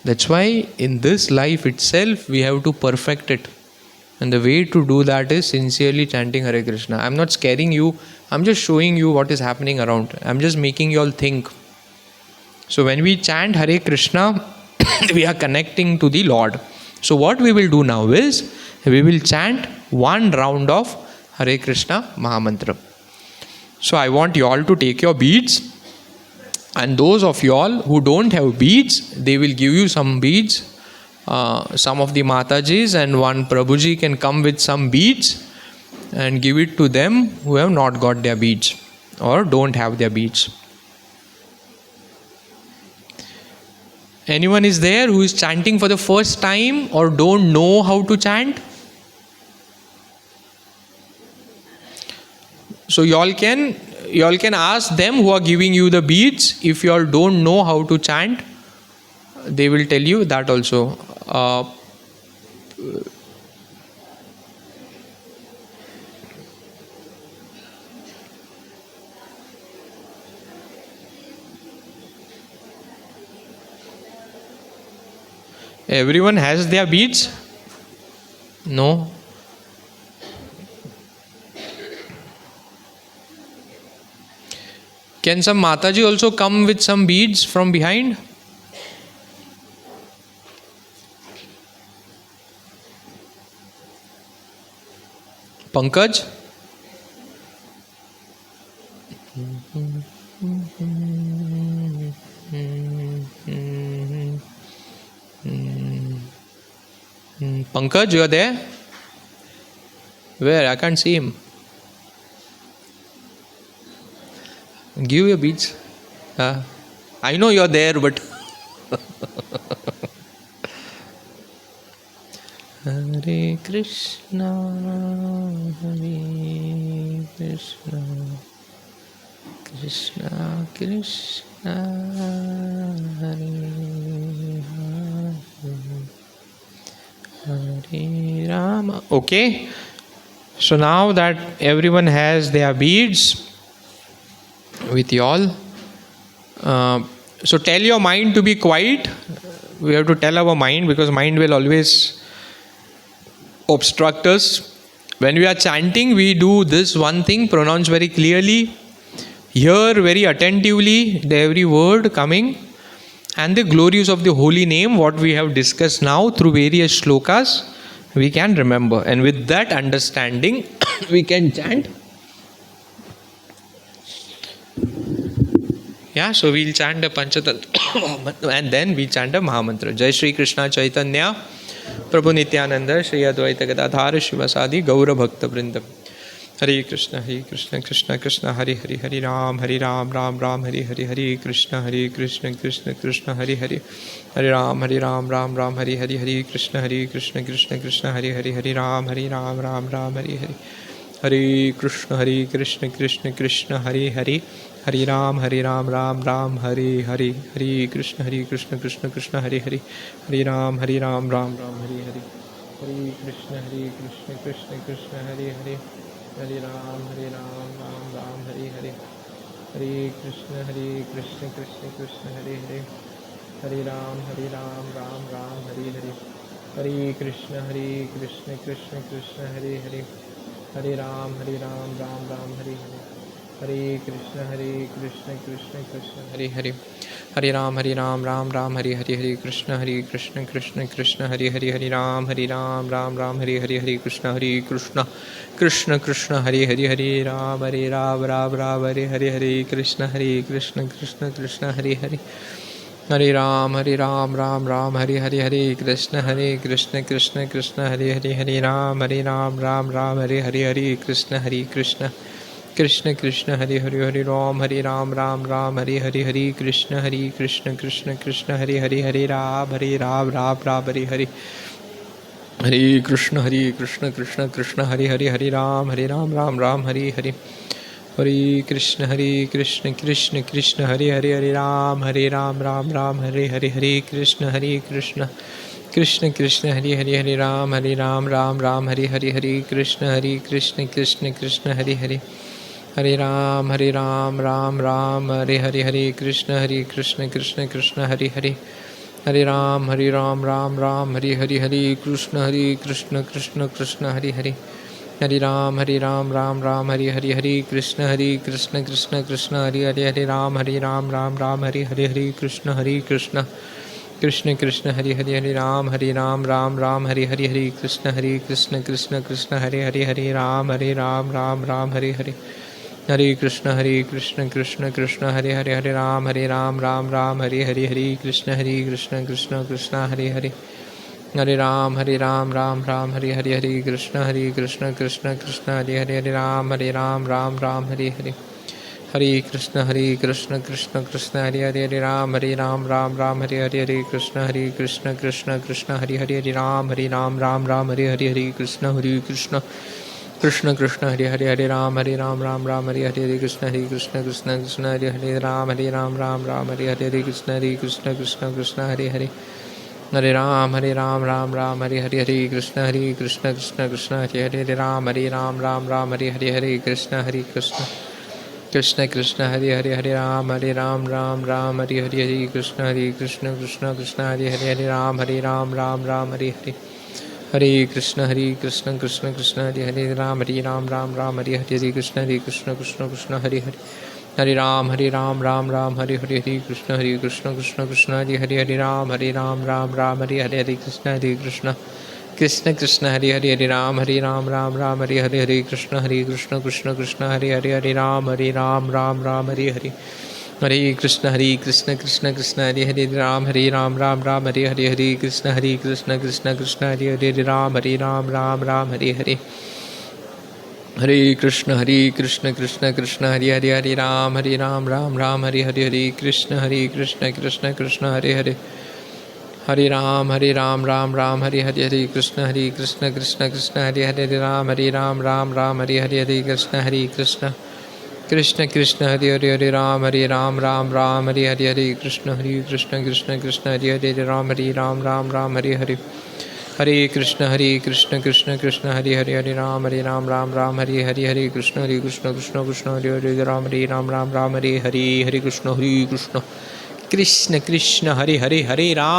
That's why in this life itself, we have to perfect it. And the way to do that is sincerely chanting Hare Krishna. I'm not scaring you. I'm just showing you what is happening around. I'm just making you all think. So when we chant Hare Krishna, we are connecting to the Lord. So what we will do now is, we will chant one round of Hare Krishna Mahamantra. So I want you all to take your beads, and those of you all who don't have beads, they will give you some beads. Some of the Matajis and one Prabhuji can come with some beads and give it to them who have not got their beads or don't have their beads. Anyone is there who is chanting for the first time or don't know how to chant? So you all can ask them who are giving you the beads. If you all don't know how to chant, they will tell you that also. Everyone has their beads? No? Can some Mataji also come with some beads from behind? Pankaj? Pankaj, you are there? Where? I can't see him. Give your beads. I know you are there, but Hare Krishna, Hare Krishna, Krishna Krishna, Hare Hare, Hare Rama. Okay. So now that everyone has their beads with you all, so tell your mind to be quiet. We have to tell our mind, because mind will always obstruct us. When we are chanting, we do this one thing: pronounce very clearly, hear very attentively the every word coming, and the glories of the holy name, what we have discussed now through various shlokas, we can remember. And with that understanding, we can chant. Yeah, so we'll chant the Panchatantra and then we chant the Mahamantra. Jai Shri Krishna Chaitanya Prabhu Nityananda Shri Advaita Gadadhara Shivasadi Gaura Bhakta Vrindam. Hare Krishna Krishna Krishna Hare Hare, Hare Ram Ram Ram Hare Hare, Hare Krishna Krishna Krishna Hare Hare, Hare Ram Ram Hare Hare, Hare Krishna Krishna Hare Hare, Hare Ram Ram Hare Hare, Hare Krishna Krishna Hare Hare, Hare Ram Ram Hare Hare, Hare Krishna Krishna Hare Hare, Hare Ram Ram Hare Hare, Hare Krishna Krishna Hare Hare, Hare Ram Ram Hare Hare, Hare Krishna Krishna Hare Hare, Hare Ram Ram Hare Hare, Hare Krishna Krishna Hare Hare, Hare Ram Ram Hare Hare, Hare Krishna Krishna Hare Hare, Hare Ram Ram Hare Hare, Hare Krishna Krishna Hare Hare, Hare Ram Ram Hare Hare, Hare Krishna Krishna Hare Hare, Hare Ram Hare Hare, Hare Krishna Krishna Hare Hare, Hare Ram Ram Hare Hare, Hare Krishna Krishna Hare Hare, Hare Ram Ram Hare Hare, Hare Krishna Krishna Hare Hare, Hare Ram Ram Hare Hare, Hare Krishna Krishna Hare Hare, Hare Ram Hare Hare, Hare Krishna Krishna Hare Hare, Hare Ram Ram Hare Hare, Hare Krishna Krishna Hare Hare, Hare Ram Ram Hare Hare, Hare Krishna Krishna Krishna Hare Hare Hare Ram Ram Ram Hare Hare Hare Krishna Krishna Krishna Hare Hare Hare Ram Ram Ram Hare Hare Hare Krishna Krishna Krishna Hare Hare Hare Ram Ram Ram Hare Hare Hare Krishna Krishna Krishna Hare Hare Hare Ram Ram Hare Hare Hare Krishna Krishna Krishna Hare Hare Hare Ram Ram Hare Hare Hare Krishna Krishna Krishna Hare Hare Hare Ram Ram Hare Hare Hare Krishna Krishna Krishna Hare Hare Hare Ram Ram Hare Hare Hare Krishna Krishna Krishna Hare Hare Hare Ram Ram Hare Hare Hare Krishna Krishna Hare Hare Hare Ram Ram Hare Hare Hare Krishna Krishna Krishna Hare Hare Hare Ram Ram Hare Hare Hare Krishna Krishna Krishna Hare Hare Hare Ram Ram Hare Hare Hare Krishna Krishna Hare Hare Hare Ram Ram Hare Hare Hare Krishna Krishna Hare Hare Hare Ram Ram Hare Hare Hare Krishna Krishna Hare Hare Ram Ram Hare Hare Hare Krishna Krishna Hare Hare Hare Ram Ram Hare Hare Hare Krishna Krishna Hare Hare Ram Ram Hare Hare Hare Krishna Krishna Hare Hare Ram Ram Hare Hare Hare Krishna Krishna Hare Hare Ram Ram Hare Hare Hare Krishna Krishna Hare Hare Ram Ram Hare Hare Hare Krishna Krishna Hare Hare Hare Ram Ram Hare Hare Hare Krishna Krishna Hare Hare Hare Ram Ram Hare Hare Hare Krishna Krishna Hare Hare Hare Ram Ram Hare Hare Hare Krishna Krishna Hare Hare Hare Ram Ram Hare Hare Hare Krishna Krishna Hare Hare Ram Ram Hare Hare Hare Krishna Krishna Hare Hare Ram Ram Hare Hare Hare Krishna Krishna Hare Hare Hare Ram Ram Hare Hare Hare Krishna Krishna Hare Hare Hare Ram Ram Hare Hare Hare Krishna Krishna Hare Hare Ram Ram Hare Hare Hare Krishna Krishna Hare Hare Ram Ram Hare Hare Hare Krishna Krishna Hare Hare Ram Ram Hare Hare Hare Krishna Krishna Hare Hare Ram Ram Hare Hare Hare Krishna Krishna Hare Hare Ram Ram Hare Hare Hare Krishna Krishna Hare Hare Hare Ram Ram Hare Hare Hare Krishna Krishna Krishna Hare Hare Hare Ram Ram Hare Hare Hare Krishna Krishna Hare Hare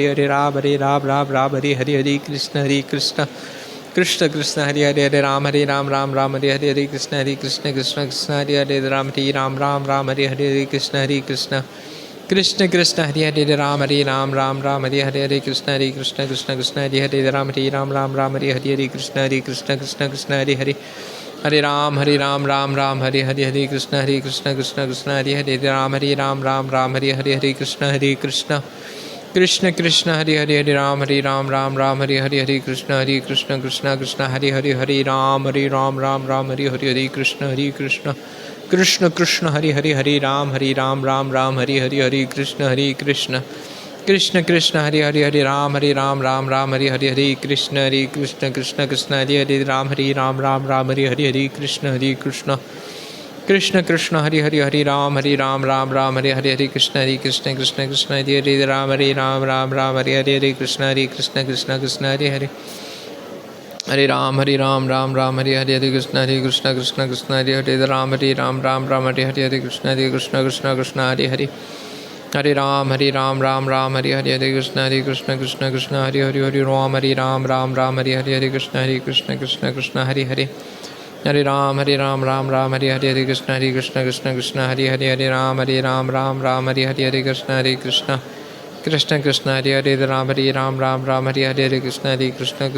Hare Ram Hare Hare Hare Krishna Krishna Hare Hare Ram Ram Hare Hare Hare Krishna Krishna Hare Hare Ram Ram Hare Hare Hare Krishna Krishna Hare Hare Ram Ram Hare Hare Hare Krishna Krishna Hare Hare Ram Ram Hare Hare Hare Krishna Krishna Hare Hare Hare Ram Ram Hare Hare Hare Krishna Krishna Hare Hare Ram Ram Hare Hare Hare Krishna Krishna Hare Hare Hare Ram Ram Hare Hare Hare Krishna Krishna Hare Hare Hare Ram Ram Hare Hare Hare Krishna Krishna Hare Hare Hare Ram Ram Hare Hare Hare Krishna Krishna Hare Hare Hare Ram Ram Hare Hare Hare Krishna Krishna Hare Hare Ram Ram Hare Hare Hare Krishna Krishna Hare Hare Hare Ram Ram Hare Hare Hare Krishna Hare Hare Ram Ram Hare Hare Hare Krishna Hare Hare Hare Ram Ram Hare Hare Hare Krishna Krishna Hare Hare Ram Ram Hare Hare Hare Krishna Krishna Hare Hare Hare Ram Ram Hare Hare Hare Krishna Krishna Hare Hare Hare Ram Ram Hare Hare Hare Krishna Hare Hare Hare Ram Hare Hare Hare Krishna Krishna Hare Hare Hare Ram Ram Hare Hare Hare Krishna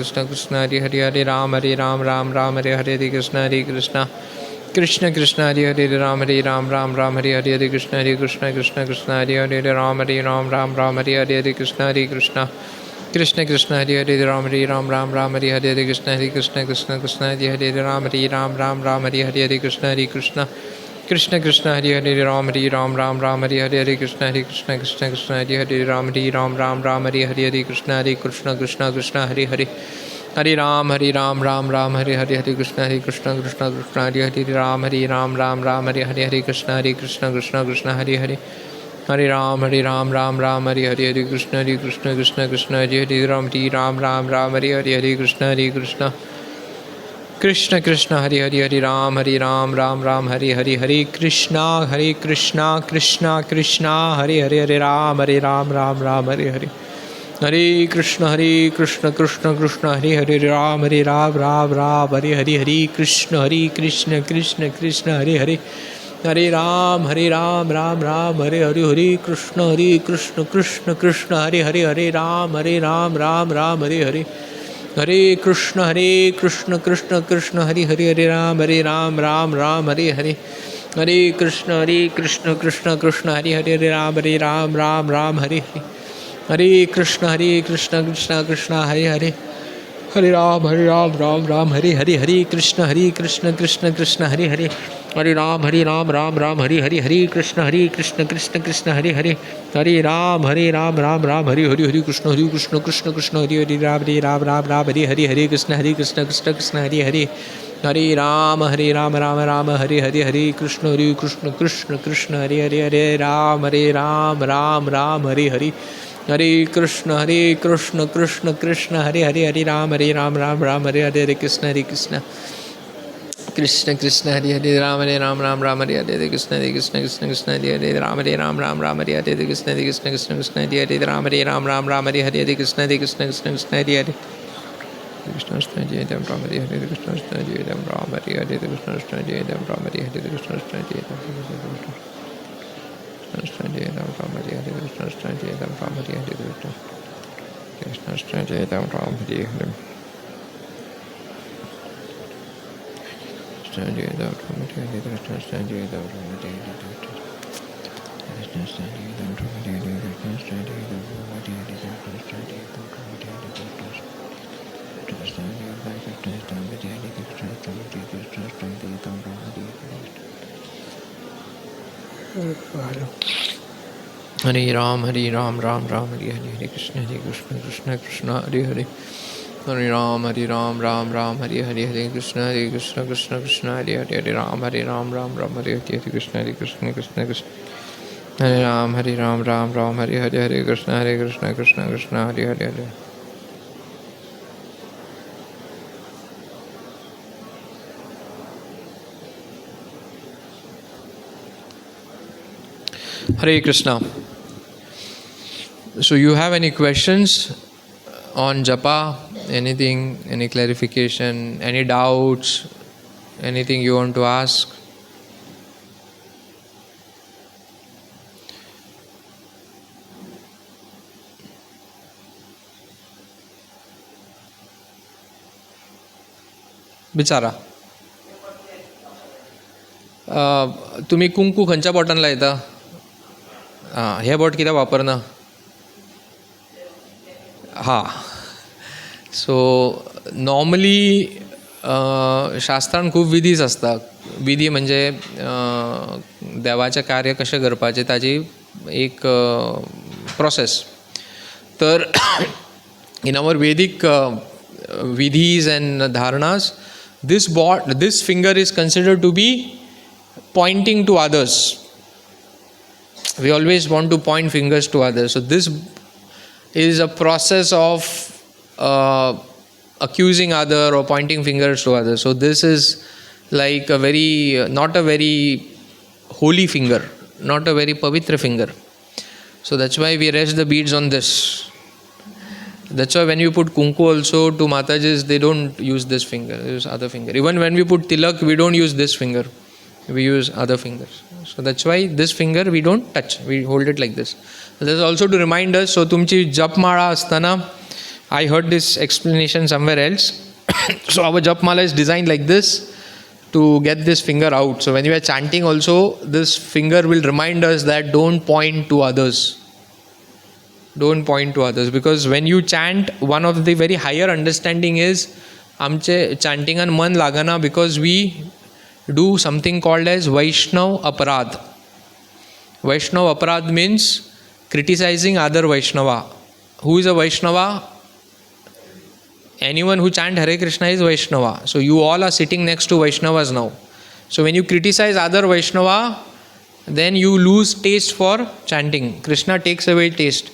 Krishna Hare Hare Ram Ram Hare Hare Hare Krishna Krishna Hare Hare Ram Ram Hare Hare Hare Krishna Krishna Hare Hare Ram Ram Hare Hare Hare Krishna Krishna Hare Hare Ram Ram Hare Hare Hare Krishna Krishna Hare Hare Ram Ram Hare Hare Hare Krishna Hare Hare Ram Ram Hare Hare Hare Krishna Krishna Hare Hare Ram Ram Hare Hare Hare Krishna Hare Hare Ram Ram Hare Hare Hare Krishna Krishna Hare Hare Hare Ram Ram Ram Hare Hare Hare Krishna Krishna Krishna Hare Hare Ram Ram Hare Hare Krishna Krishna Krishna Hare Hare Hare Ram Ram Hare Hare Krishna Krishna Krishna Hare Hare Ram Ram Hare Hare Krishna Krishna Krishna Hare Hare Ram Ram Hare Hare Krishna Krishna Krishna Hare Hare Ram Ram Hare Hare Hare Krishna Krishna Krishna Hare Hare Ram Ram Hare Hare Krishna Krishna Krishna Hare Hare Hare Ram Ram Hare Hare Krishna Krishna Krishna Hare Hare Ram Ram Hare Hare Hare Krishna Krishna Krishna Hare Hare Ram Ram Hare Hare Hare Krishna Krishna Krishna Hare Hare Ram Hare Hare Hare Krishna Krishna Krishna Hare Hare Hare Ram Ram Hare Hare Hare Krishna Krishna Hare Hare Hare Ram Hare Hare Hare Krishna Krishna Hare Hare Hare Ram Ram Hare Hare Hare Krishna Krishna Hare Hare Ram Hare Hare Hare Krishna Krishna Hare Hare Hare Ram Ram Hare Hare Hare Krishna Krishna Hare Hare Hare Ram Ram Hare Hare Hare Krishna Krishna Krishna Hare Hare Hare Ram Ram Hare Hare Krishna Krishna Hare Hare Ram Hare Hare Krishna Krishna Hare Hare Ram Ram Hare Hare Krishna Krishna Hare Hare Ram Ram Hare Hare Krishna Krishna Hare Hare Krishna Jai Ram Hare Hare Krishna Jai Ram Hare Hare Krishna Jai Ram Hare Hare Krishna Jai Krishna Jai Ram Hare Hare Krishna Jai Ram Hare Hare Krishna Jai Ram Hare Hare Krishna Jai Ram Hare Hare Krishna Jai Ram Hare Hare Krishna Jai Ram Hare Hare Krishna Jai Ram Hare Hare Krishna Jai Ram Hare Hare Krishna Jai Ram Hare Hare Krishna Jai Ram Hare Hare Hare Ram Ram Hare Hare Krishna Krishna Hare Hare Hare Ram Ram Hare Hare Krishna Krishna Hare Hare Hare Ram Ram Hare Hare Krishna Krishna Hare Ram Ram Hare Hare Krishna Krishna Hare Hare Hare Krishna. So you have any questions on Japa? Anything, any clarification, any doubts, anything you want to ask? बिचारा तुम्ही कुंकू खंयच्या बोटान लायता हे boat कित्याक वापरना हां so normally शास्त्रान खूब विधीज आसता विधी म्हणजे देवाचें कार्य कशें करपाचें ताजी एक प्रोसेस तर इन आवर वेदीक विधीज एंड धारणास this finger is considered to be pointing to others. We always want to point fingers to others. So this is a process of accusing other or pointing fingers to others. So this is like not a very holy finger, not a very pavitra finger. So that's why we rest the beads on this. That's why when you put kunku also to Matajis, they don't use this finger, they use other finger. Even when we put tilak, we don't use this finger, we use other fingers. So that's why this finger we don't touch, we hold it like this. This is also to remind us. So tumchi jap mala astana, I heard this explanation somewhere else. So our jap mala is designed like this to get this finger out. So when you are chanting also, this finger will remind us that don't point to others. Don't point to others, because when you chant, one of the very higher understanding is amche chantingan man lagana, because we do something called as Vaishnav Aparadh. Vaishnav Aparadh means criticizing other Vaishnava. Who is a Vaishnava? anyone who chant Hare Krishna is Vaishnava. So you all are sitting next to Vaishnavas now. So when you criticize other Vaishnava, then you lose taste for chanting. Krishna takes away taste.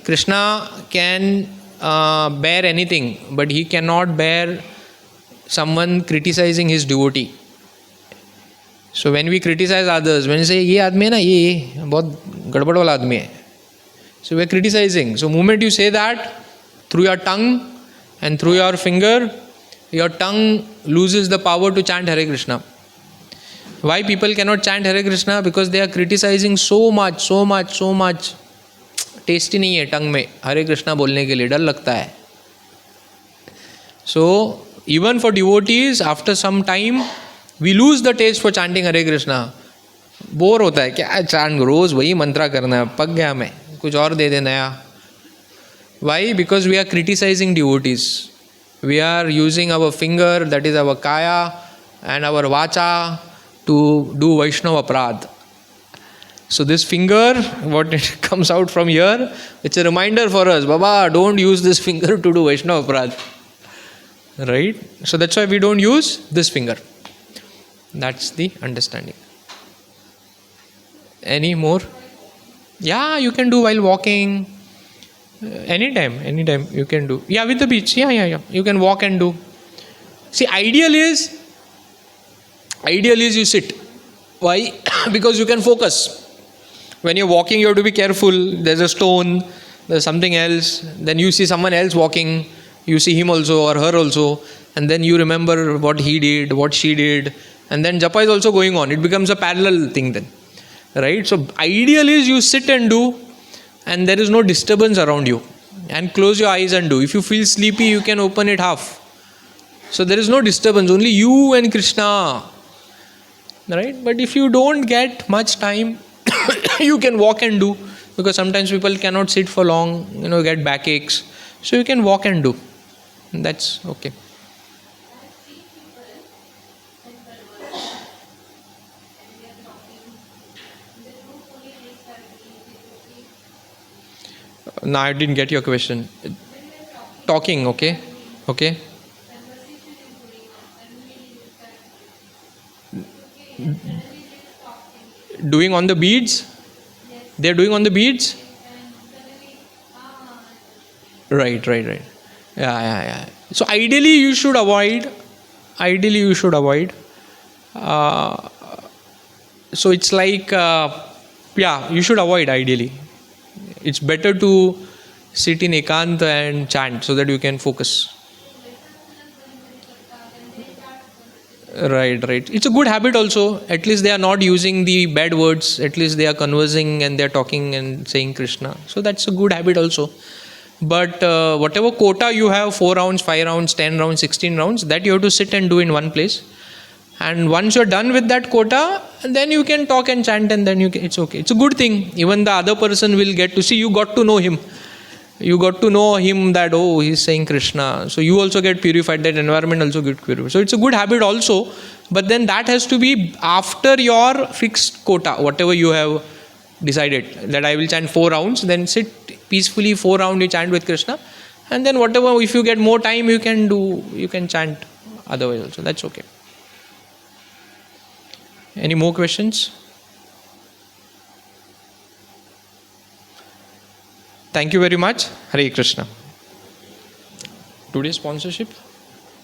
Krishna can bear anything, but he cannot bear someone criticizing his devotee. So when we criticize others, when we say, ये आदमी है ना, ये बहुत गड़बड़ वाला आदमी है. So we are criticizing. So moment you say that, through your tongue and through your finger, your tongue loses the power to chant Hare Krishna. Why people cannot chant Hare Krishna? Because they are criticizing so much. Taste ही नहीं है टंग में हरे कृष्णा बोलने के लिए, डर लगता है. So even for devotees after some time we lose the taste for chanting Hare Krishna. Bore होता है, क्या चांट रोज वही मंत्रा करना है, पक गया मैं, कुछ और दे दे नया. Why? Because we are criticising devotees. We are using our finger, that is our kaya and अवर वाचा टू डू वैष्णव अपराध. So this finger, what it comes out from here, it's a reminder for us, Baba, don't use this finger to do Vaishnava Aparadh. Right? So that's why we don't use this finger. That's the understanding. Any more? Yeah, you can do while walking. Anytime you can do. Yeah, with the beach. Yeah. You can walk and do. See, ideal is you sit. Why? Because you can focus. When you're walking, you have to be careful. There's a stone, there's something else. Then you see someone else walking. You see him also or her also. And then you remember what he did, what she did. And then japa is also going on. It becomes a parallel thing then. Right? So ideal is you sit and do. And there is no disturbance around you. And close your eyes and do. If you feel sleepy, you can open it half. So there is no disturbance. Only you and Krishna. Right? But if you don't get much time, you can walk and do, because sometimes people cannot sit for long, get backaches. So you can walk and do. That's okay. No, I didn't get your question. Talking, okay. Doing on the beads? They're doing on the beads? Right. Yeah. So ideally you should avoid. So it's like, you should avoid ideally. It's better to sit in ekant and chant so that you can focus. Right. It's a good habit also. At least they are not using the bad words. At least they are conversing and they are talking and saying Krishna. So that's a good habit also. But whatever quota you have, 4 rounds, 5 rounds, 10 rounds, 16 rounds, that you have to sit and do in one place. And once you're done with that quota, then you can talk and chant, and then it's okay. It's a good thing. Even the other person will get to see, you got to know him. You got to know him that, he's saying Krishna. So you also get purified, that environment also gets purified. So it's a good habit also. But then that has to be after your fixed quota, whatever you have decided. That I will chant 4 rounds, then sit peacefully 4 rounds, you chant with Krishna. And then whatever, if you get more time, you can chant otherwise also. That's okay. Any more questions? Thank you very much. Hare Krishna. Today's sponsorship.